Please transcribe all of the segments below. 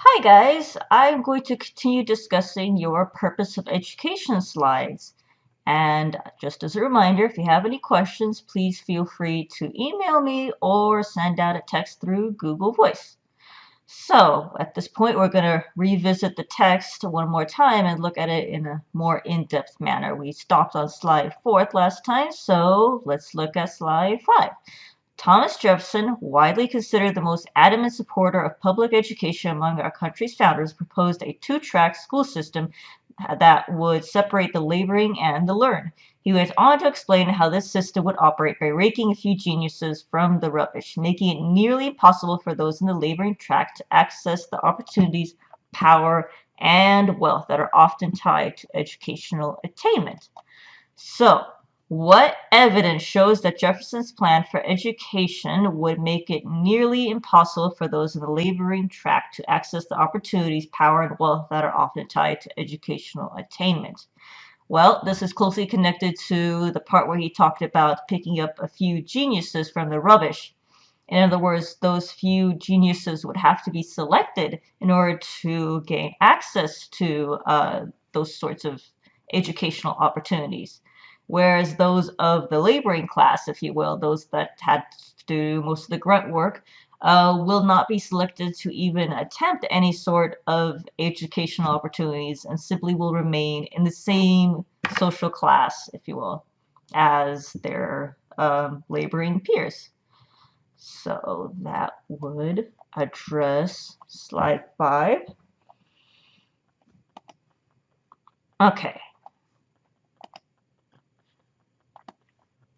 Hi guys, I'm going to continue discussing your purpose of education slides. And just as a reminder, if you have any questions, please feel free to email me or send out a text through Google Voice. So at this point, we're going to revisit the text one more time and look at it in a more in-depth manner. We stopped on slide 4 last time, so let's look at slide 5. Thomas Jefferson, widely considered the most adamant supporter of public education among our country's founders, proposed a two-track school system that would separate the laboring and the learned. He went on to explain how this system would operate by raking a few geniuses from the rubbish, making it nearly impossible for those in the laboring track to access the opportunities, power, and wealth that are often tied to educational attainment. So, what evidence shows that Jefferson's plan for education would make it nearly impossible for those in the laboring track to access the opportunities, power, and wealth that are often tied to educational attainment? Well, this is closely connected to the part where he talked about picking up a few geniuses from the rubbish. In other words, those few geniuses would have to be selected in order to gain access to those sorts of educational opportunities. Whereas those of the laboring class, if you will, those that had to do most of the grunt work, will not be selected to even attempt any sort of educational opportunities and simply will remain in the same social class, if you will, as their laboring peers. So that would address slide 5. Okay.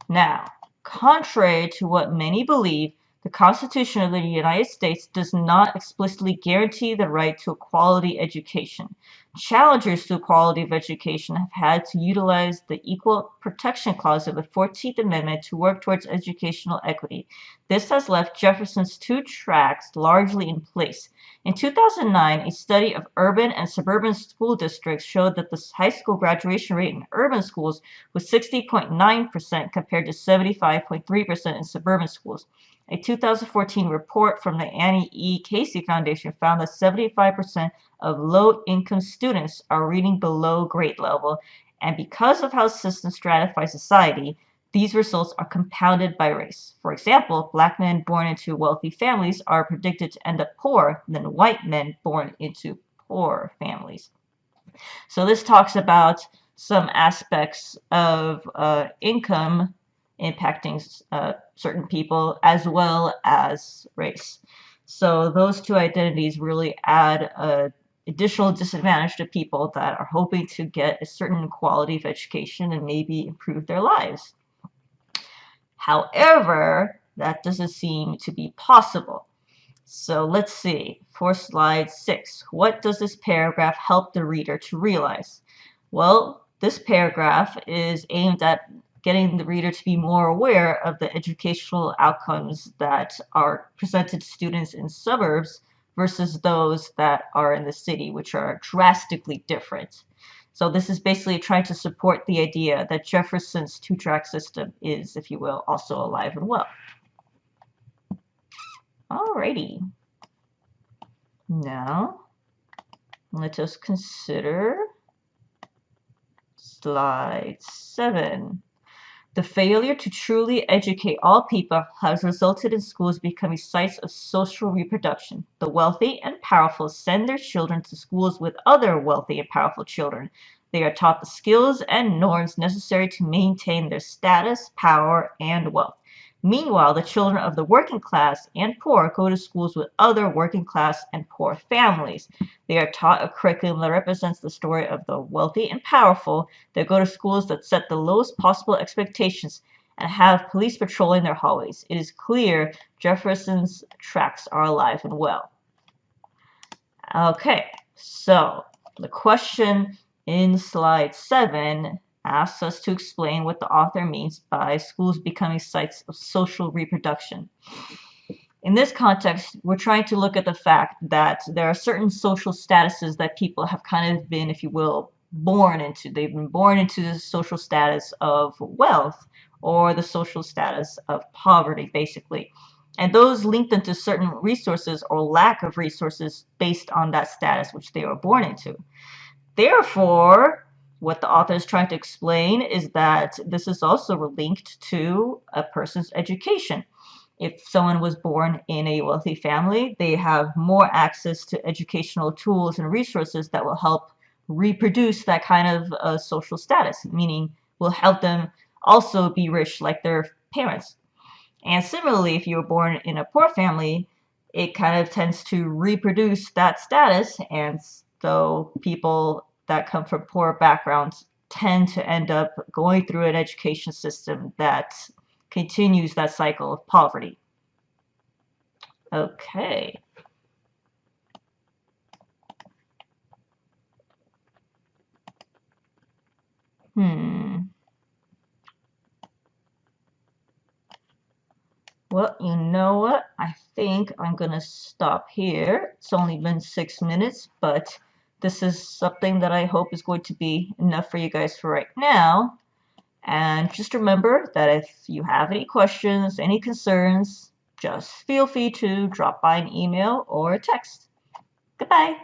Now, contrary to what many believe, the Constitution of the United States does not explicitly guarantee the right to a quality education. Challengers to quality of education have had to utilize the Equal Protection Clause of the 14th Amendment to work towards educational equity. This has left Jefferson's two tracks largely in place. In 2009, a study of urban and suburban school districts showed that the high school graduation rate in urban schools was 60.9% compared to 75.3% in suburban schools. A 2014 report from the Annie E. Casey Foundation found that 75% of low-income students are reading below grade level, and because of how systems stratify society, these results are compounded by race. For example, black men born into wealthy families are predicted to end up poorer than white men born into poor families. So this talks about some aspects of income impacting certain people as well as race. So those two identities really add a additional disadvantage to people that are hoping to get a certain quality of education and maybe improve their lives. However, that doesn't seem to be possible. So let's see, for slide 6, what does this paragraph help the reader to realize? Well, this paragraph is aimed at getting the reader to be more aware of the educational outcomes that are presented to students in suburbs versus those that are in the city, which are drastically different. So this is basically trying to support the idea that Jefferson's two-track system is, if you will, also alive and well. Alrighty. Now, let us consider slide 7. The failure to truly educate all people has resulted in schools becoming sites of social reproduction. The wealthy and powerful send their children to schools with other wealthy and powerful children. They are taught the skills and norms necessary to maintain their status, power, and wealth. Meanwhile, the children of the working class and poor go to schools with other working class and poor families. They are taught a curriculum that represents the story of the wealthy and powerful. They go to schools that set the lowest possible expectations and have police patrolling their hallways. It is clear Jefferson's tracks are alive and well. Okay, so the question in slide 7 asks us to explain what the author means by schools becoming sites of social reproduction. In this context, we're trying to look at the fact that there are certain social statuses that people have kind of been, if you will, born into. They've been born into the social status of wealth or the social status of poverty, basically. And those linked them to certain resources or lack of resources based on that status which they were born into. Therefore, what the author is trying to explain is that this is also linked to a person's education. If someone was born in a wealthy family, they have more access to educational tools and resources that will help reproduce that kind of social status, meaning will help them also be rich like their parents. And similarly, if you were born in a poor family, it kind of tends to reproduce that status. And so people that come from poor backgrounds tend to end up going through an education system that continues that cycle of poverty. Okay. Well, you know what? I think I'm gonna stop here. It's only been 6 minutes, but this is something that I hope is going to be enough for you guys for right now. And just remember that if you have any questions, any concerns, just feel free to drop by an email or a text. Goodbye.